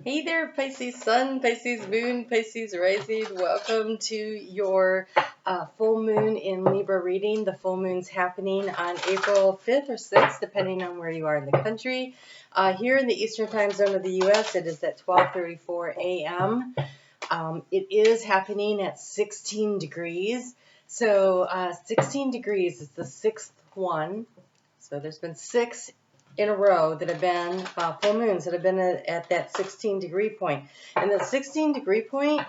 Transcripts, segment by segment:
Hey there, Pisces Sun, Pisces Moon, Pisces Rising. Welcome to your full moon in Libra reading. The full moon's happening on April 5th or 6th, depending on where you are in the country. Here in the Eastern time zone of the U.S., it is at 12:34 a.m. It is happening at 16 degrees. So 16 degrees is the sixth one. So there's been 6 in a row that have been full moons that have been at that 16-degree point. And the 16-degree point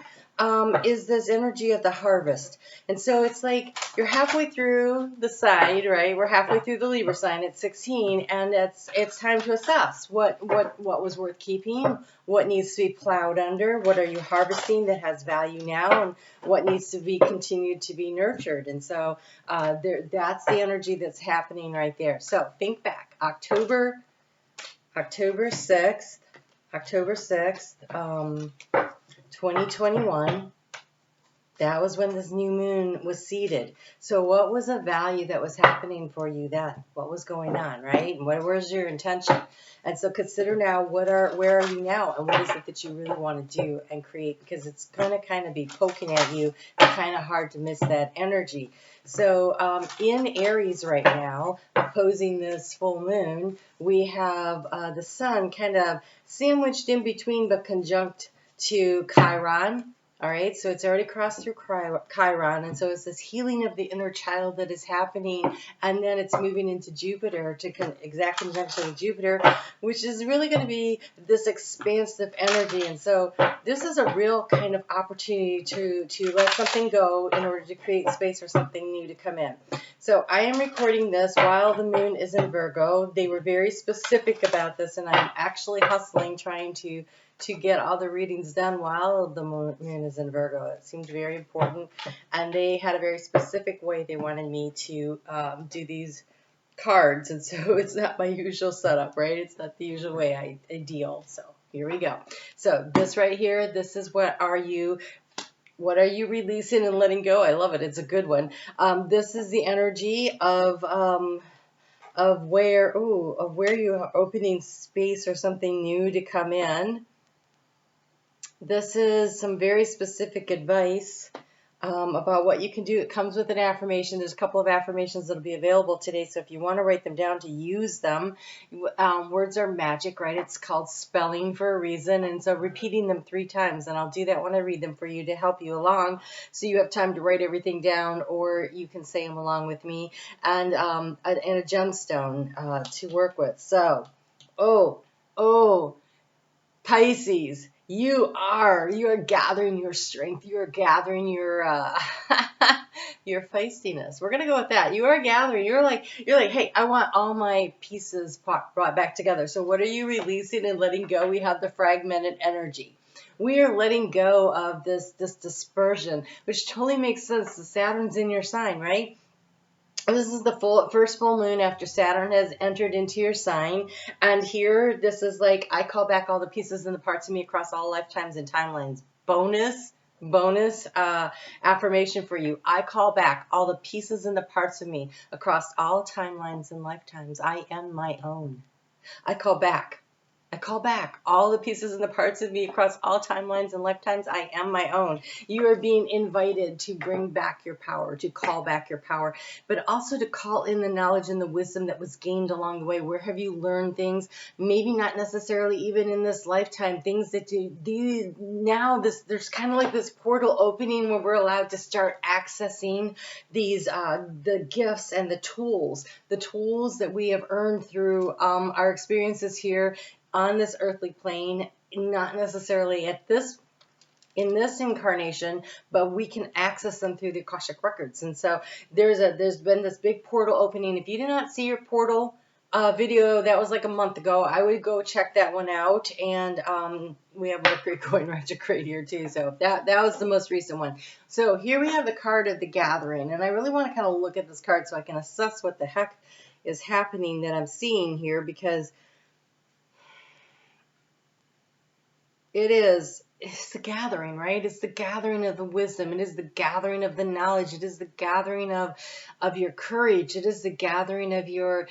is this energy of the harvest. And so it's like you're halfway through the side, right? We're halfway through the Libra sign at 16, and it's time to assess what was worth keeping, what needs to be plowed under, what are you harvesting that has value now, and what needs to be continued to be nurtured. And so that's the energy that's happening right there. So think back, October 6th, 2021. That was when this new moon was seeded. So what was a value that was happening for you then? What was going on, right? And where's your intention? And so consider now where are you now, and what is it that you really want to do and create, because it's going to kind of be poking at you. It's kind of hard to miss that energy. So in Aries right now, opposing this full moon, we have the sun kind of sandwiched in between but conjunct to Chiron. All right, so it's already crossed through Chiron, and so it's this healing of the inner child that is happening, and then it's moving into Jupiter, to exact conjunction with Jupiter, which is really going to be this expansive energy. And so this is a real kind of opportunity to let something go in order to create space for something new to come in. So I am recording this while the moon is in Virgo. They were very specific about this, and I'm actually hustling, trying to get all the readings done while the moon is in Virgo. It seemed very important, and they had a very specific way they wanted me to do these cards, and so it's not my usual setup, right? It's not the usual way I deal. So here we go. So this right here, this is what are you releasing and letting go? I love it. It's a good one. This is the energy of where you are opening space or something new to come in. This is some very specific advice about what you can do. It comes with an affirmation. There's a couple of affirmations that will be available today, so if you want to write them down to use them, words are magic, right? It's called spelling for a reason, and so repeating them 3 times, and I'll do that when I read them for you to help you along, so you have time to write everything down, or you can say them along with me, and a gemstone to work with. So, Pisces, you are gathering your strength. You are gathering your your feistiness. We're gonna go with that. You are gathering. You're like, hey, I want all my pieces brought back together. So what are you releasing and letting go? We have the fragmented energy. We are letting go of this dispersion, which totally makes sense. The Saturn's in your sign, right? This is the first full moon after Saturn has entered into your sign. And here, this is like, I call back all the pieces and the parts of me across all lifetimes and timelines. Bonus affirmation for you. I call back all the pieces and the parts of me across all timelines and lifetimes. I am my own. I call back all the pieces and the parts of me across all timelines and lifetimes. I am my own. You are being invited to bring back your power, to call back your power, but also to call in the knowledge and the wisdom that was gained along the way. Where have you learned things? Maybe not necessarily even in this lifetime, things that do now. There's kind of like this portal opening where we're allowed to start accessing these the gifts and the tools that we have earned through our experiences here on this earthly plane, not necessarily in this incarnation, but we can access them through the Akashic records. And so there's been this big portal opening. If you did not see your portal video, that was like a month ago, I would go check that one out. And we have Mercury going retrograde here too, so that was the most recent one. So here we have the card of the Gathering, and I really want to kind of look at this card so I can assess what the heck is happening that I'm seeing here, because it is it's the gathering, right? It's the gathering of the wisdom. It is the gathering of the knowledge. It is the gathering of your courage. It is the gathering of your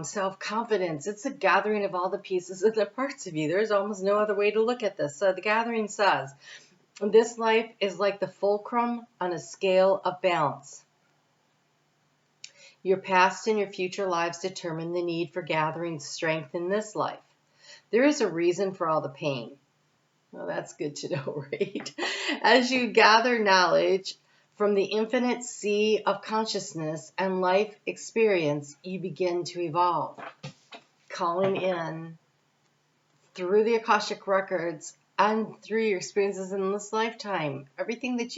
self-confidence. It's the gathering of all the pieces and the parts of you. There's almost no other way to look at this. So the gathering says, this life is like the fulcrum on a scale of balance. Your past and your future lives determine the need for gathering strength in this life. There is a reason for all the pain. Well, that's good to know, right? As you gather knowledge from the infinite sea of consciousness and life experience, you begin to evolve, calling in through the Akashic records and through your experiences in this lifetime, everything that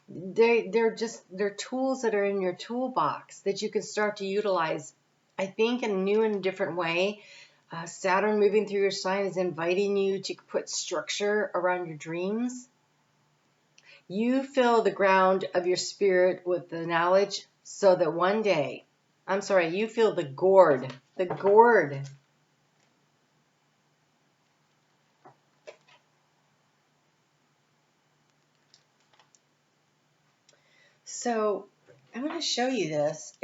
they're tools that are in your toolbox that you can start to utilize, I think, in a new and different way. Saturn moving through your sign is inviting you to put structure around your dreams. You fill the ground of your spirit with the knowledge so that one day, you fill the gourd. So I'm going to show you this.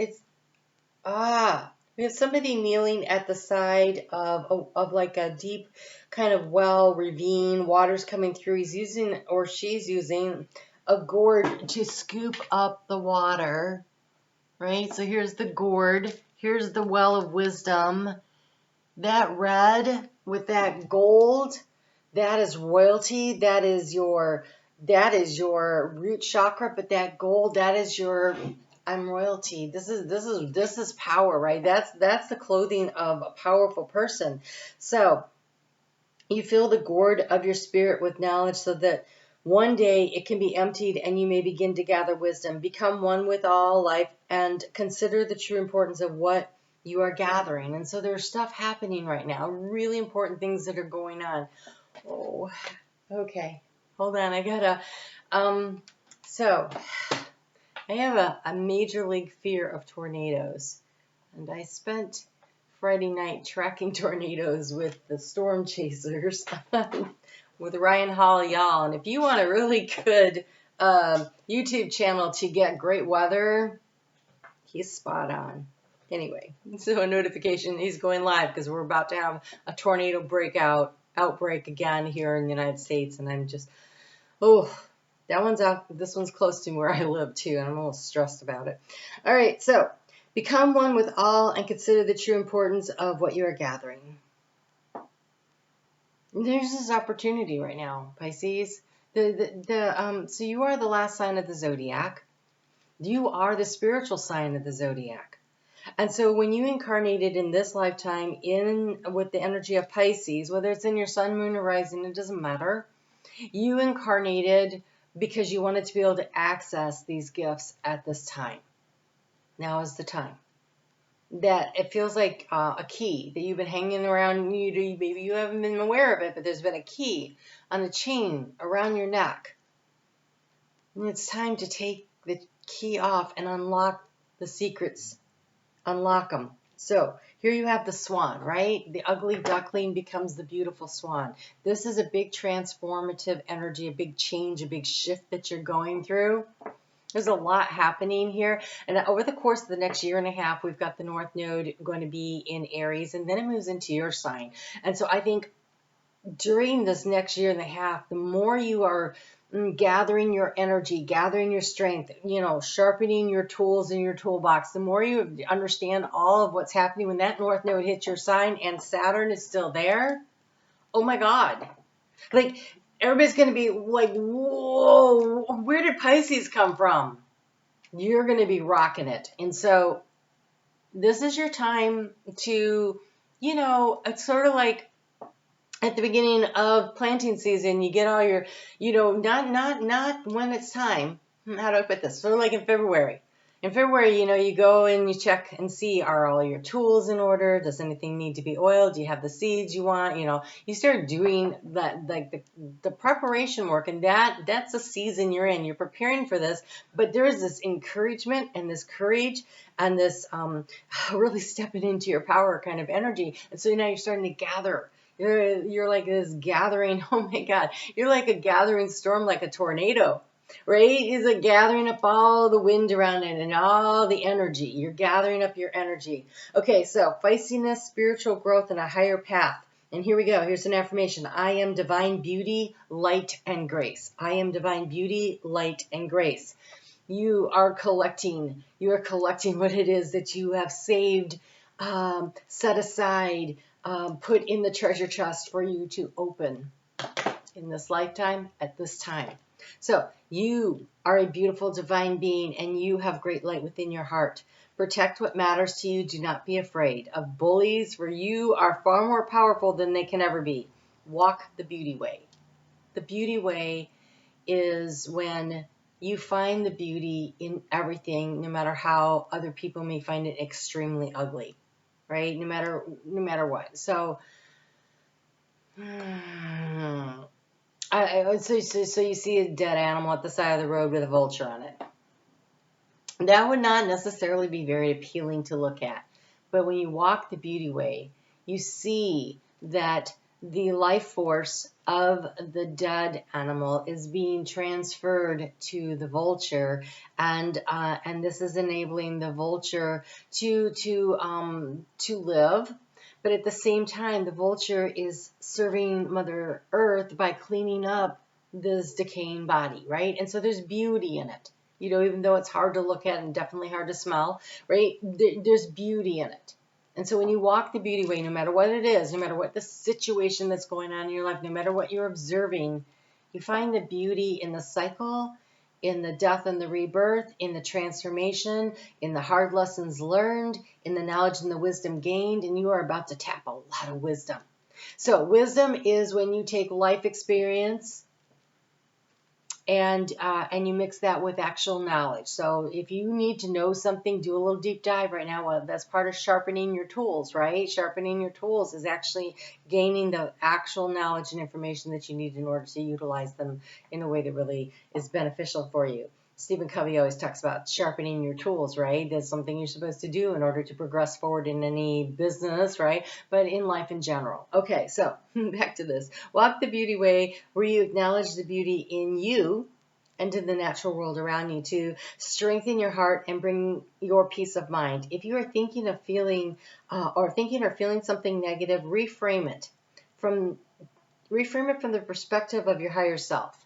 We have somebody kneeling at the side of like a deep kind of well, ravine, water's coming through. He's using, or she's using, a gourd to scoop up the water, right? So here's the gourd. Here's the well of wisdom. That red with that gold, that is royalty. That is your root chakra. But that gold, that is your I'm royalty. This is power, right? That's the clothing of a powerful person. So you fill the gourd of your spirit with knowledge so that one day it can be emptied and you may begin to gather wisdom. Become one with all life and consider the true importance of what you are gathering. And so there's stuff happening right now, really important things that are going on. Oh, okay. Hold on. I gotta, so I have a major league fear of tornadoes, and I spent Friday night tracking tornadoes with the storm chasers with Ryan Hall-Y'all. And if you want a really good YouTube channel to get great weather, he's spot on. Anyway, so a notification, he's going live because we're about to have a tornado outbreak again here in the United States, and I'm just, that one's out. This one's close to where I live too, and I'm a little stressed about it. All right, so become one with all and consider the true importance of what you are gathering. There's this opportunity right now, Pisces. So you are the last sign of the zodiac. You are the spiritual sign of the zodiac. And so when you incarnated in this lifetime with the energy of Pisces, whether it's in your sun, moon, or rising, it doesn't matter. You incarnated because you wanted to be able to access these gifts at this time. Now is the time. That it feels like a key that you've been hanging around. Maybe you haven't been aware of it, but there's been a key on a chain around your neck. And it's time to take the key off and unlock the secrets. Unlock them. So here you have the swan, right? The ugly duckling becomes the beautiful swan. This is a big transformative energy, a big change, a big shift that you're going through. There's a lot happening here. And over the course of the next year and a half, we've got the North Node going to be in Aries, and then it moves into your sign. And so I think during this next year and a half, the more you are gathering your energy, gathering your strength, sharpening your tools in your toolbox, the more you understand all of what's happening when that North Node hits your sign and Saturn is still there. Oh my God. Like, everybody's going to be like, whoa, where did Pisces come from? You're going to be rocking it. And so this is your time to, it's sort of like at the beginning of planting season, you get all your, not when it's time. How do I put this? Sort of like in February. In February, you go and you check and see, are all your tools in order? Does anything need to be oiled? Do you have the seeds you want? You start doing that, like the preparation work, and that's a season you're in. You're preparing for this, but there is this encouragement and this courage and this really stepping into your power kind of energy. And so now you're starting to gather You're like this gathering, oh my God, you're like a gathering storm, like a tornado, right? It's like gathering up all the wind around it and all the energy. You're gathering up your energy. Okay, so feistiness, spiritual growth, and a higher path. And here we go. Here's an affirmation. I am divine beauty, light, and grace. I am divine beauty, light, and grace. You are collecting what it is that you have saved, set aside, put in the treasure chest for you to open in this lifetime at this time. So you are a beautiful divine being, and you have great light within your heart. Protect what matters to you. Do not be afraid of bullies, for you are far more powerful than they can ever be. Walk the beauty way. The beauty way is when you find the beauty in everything, no matter how other people may find it extremely ugly, right? No matter what. So, so you see a dead animal at the side of the road with a vulture on it. That would not necessarily be very appealing to look at. But when you walk the beauty way, you see that the life force of the dead animal is being transferred to the vulture, and this is enabling the vulture to live. But at the same time, the vulture is serving Mother Earth by cleaning up this decaying body, right? And so there's beauty in it. You know, even though it's hard to look at and definitely hard to smell, right? There's beauty in it. And so when you walk the beauty way, no matter what it is, no matter what the situation that's going on in your life, no matter what you're observing, you find the beauty in the cycle, in the death and the rebirth, in the transformation, in the hard lessons learned, in the knowledge and the wisdom gained, and you are about to tap a lot of wisdom. So wisdom is when you take life experience and you mix that with actual knowledge. So if you need to know something, do a little deep dive right now. Well, that's part of sharpening your tools, right? Sharpening your tools is actually gaining the actual knowledge and information that you need in order to utilize them in a way that really is beneficial for you. Stephen Covey always talks about sharpening your tools, right? That's something you're supposed to do in order to progress forward in any business, right? But in life in general. Okay, so back to this. Walk the beauty way, where you acknowledge the beauty in you and in the natural world around you to strengthen your heart and bring your peace of mind. If you are thinking of feeling or feeling something negative, reframe it from the perspective of your higher self.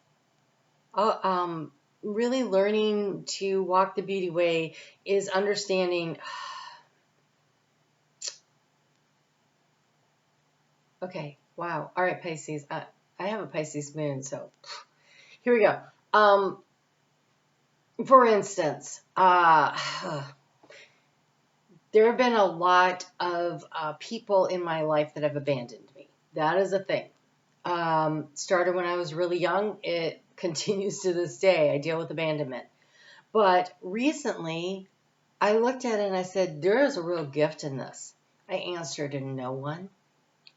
Really learning to walk the beauty way is understanding. Okay, wow. All right, Pisces. I have a Pisces moon, so here we go. For instance, there have been a lot of people in my life that have abandoned me. That is a thing. Started when I was really young. It continues to this day. I deal with abandonment. But recently, I looked at it and I said, there is a real gift in this. I answer to no one.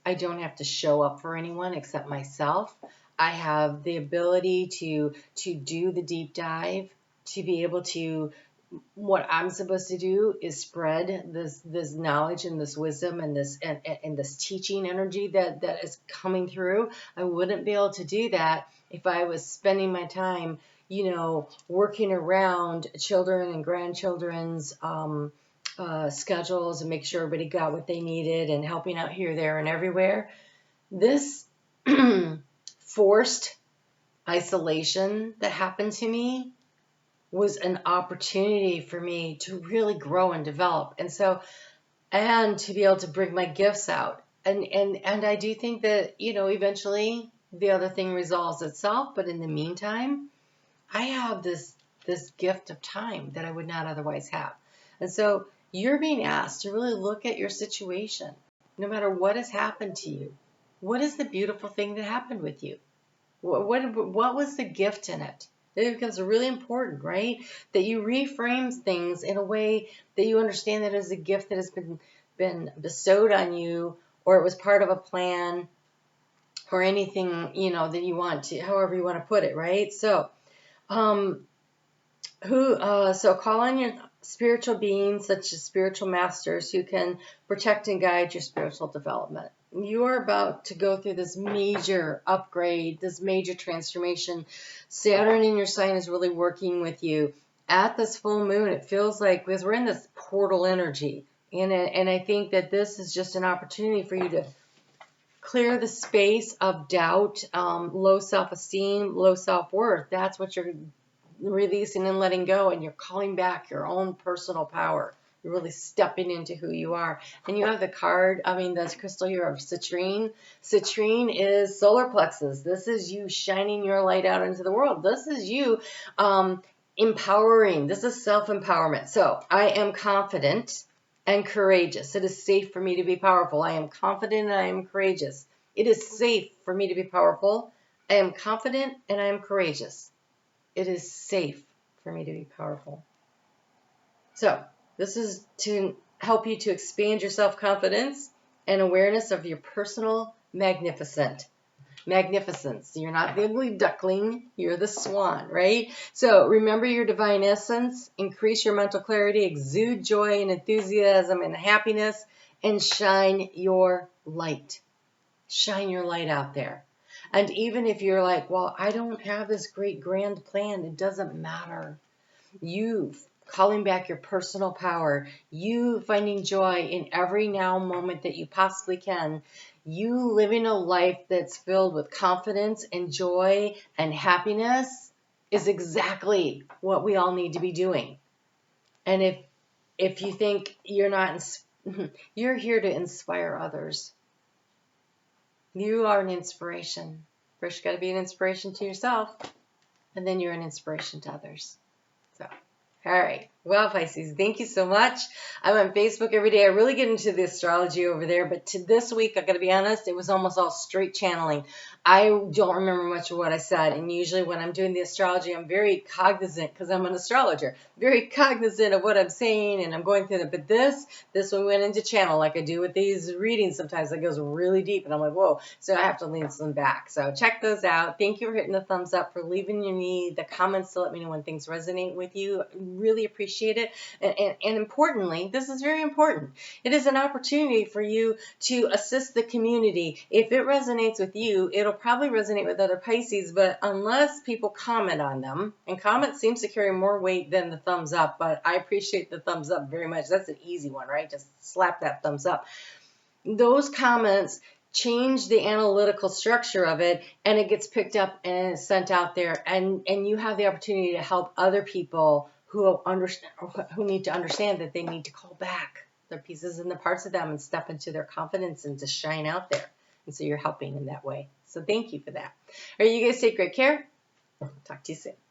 I don't have to show up for anyone except myself. I have the ability to do the deep dive, to be able to, what I'm supposed to do is spread this knowledge and this wisdom and this teaching energy that is coming through. I wouldn't be able to do that if I was spending my time, working around children and grandchildren's schedules and make sure everybody got what they needed and helping out here, there, and everywhere. This forced isolation that happened to me was an opportunity for me to really grow and develop. And to be able to bring my gifts out. And I do think that, eventually the other thing resolves itself. But in the meantime, I have this gift of time that I would not otherwise have. And so you're being asked to really look at your situation, no matter what has happened to you. What is the beautiful thing that happened with you? What was the gift in it? It becomes really important, right? That you reframe things in a way that you understand that it is a gift that has been bestowed on you, or it was part of a plan, or anything, that you want to, however you want to put it, right? So, so call on your spiritual beings, such as spiritual masters, who can protect and guide your spiritual development. You are about to go through this major upgrade, this major transformation. Saturn in your sign is really working with you. At this full moon, it feels like, because we're in this portal energy, and I think that this is just an opportunity for you to clear the space of doubt, low self-esteem, low self-worth. That's what you're releasing and letting go, and you're calling back your own personal power. You're really stepping into who you are. And you have the card, the crystal here of citrine. Citrine is solar plexus. This is you shining your light out into the world. This is you empowering. This is self-empowerment. So I am confident and courageous. It is safe for me to be powerful. I am confident and I am courageous. It is safe for me to be powerful. I am confident and I am courageous. It is safe for me to be powerful. So this is to help you to expand your self-confidence and awareness of your personal magnificence. You're not the ugly duckling, you're the swan, right? So remember your divine essence, increase your mental clarity, exude joy and enthusiasm and happiness, and shine your light. Shine your light out there. And even if you're like, well, I don't have this great grand plan, it doesn't matter. You calling back your personal power, you finding joy in every now moment that you possibly can, you living a life that's filled with confidence and joy and happiness is exactly what we all need to be doing. And if you think you're not, you're here to inspire others. You are an inspiration. First, you got to be an inspiration to yourself, and then you're an inspiration to others. So, all right. Well, Pisces, thank you so much. I'm on Facebook every day. I really get into the astrology over there, but to this week, I got to be honest, it was almost all straight channeling. I don't remember much of what I said, and usually when I'm doing the astrology, I'm very cognizant, because I'm an astrologer, very cognizant of what I'm saying, and I'm going through it. But this one went into channel, like I do with these readings sometimes. It goes really deep, and I'm like, whoa, so I have to lean some back. So check those out. Thank you for hitting the thumbs up, for leaving me the comments to let me know when things resonate with you. Really appreciate it. And importantly, this is very important, it is an opportunity for you to assist the community. If it resonates with you, it'll probably resonate with other Pisces, but unless people comment on them, and comment seems to carry more weight than the thumbs up, but I appreciate the thumbs up very much. That's an easy one, right? Just slap that thumbs up. Those comments change the analytical structure of it, and it gets picked up and sent out there, and you have the opportunity to help other people who need to understand that they need to call back their pieces and the parts of them and step into their confidence and to shine out there. And so you're helping in that way. So thank you for that. All right, you guys take great care. Talk to you soon.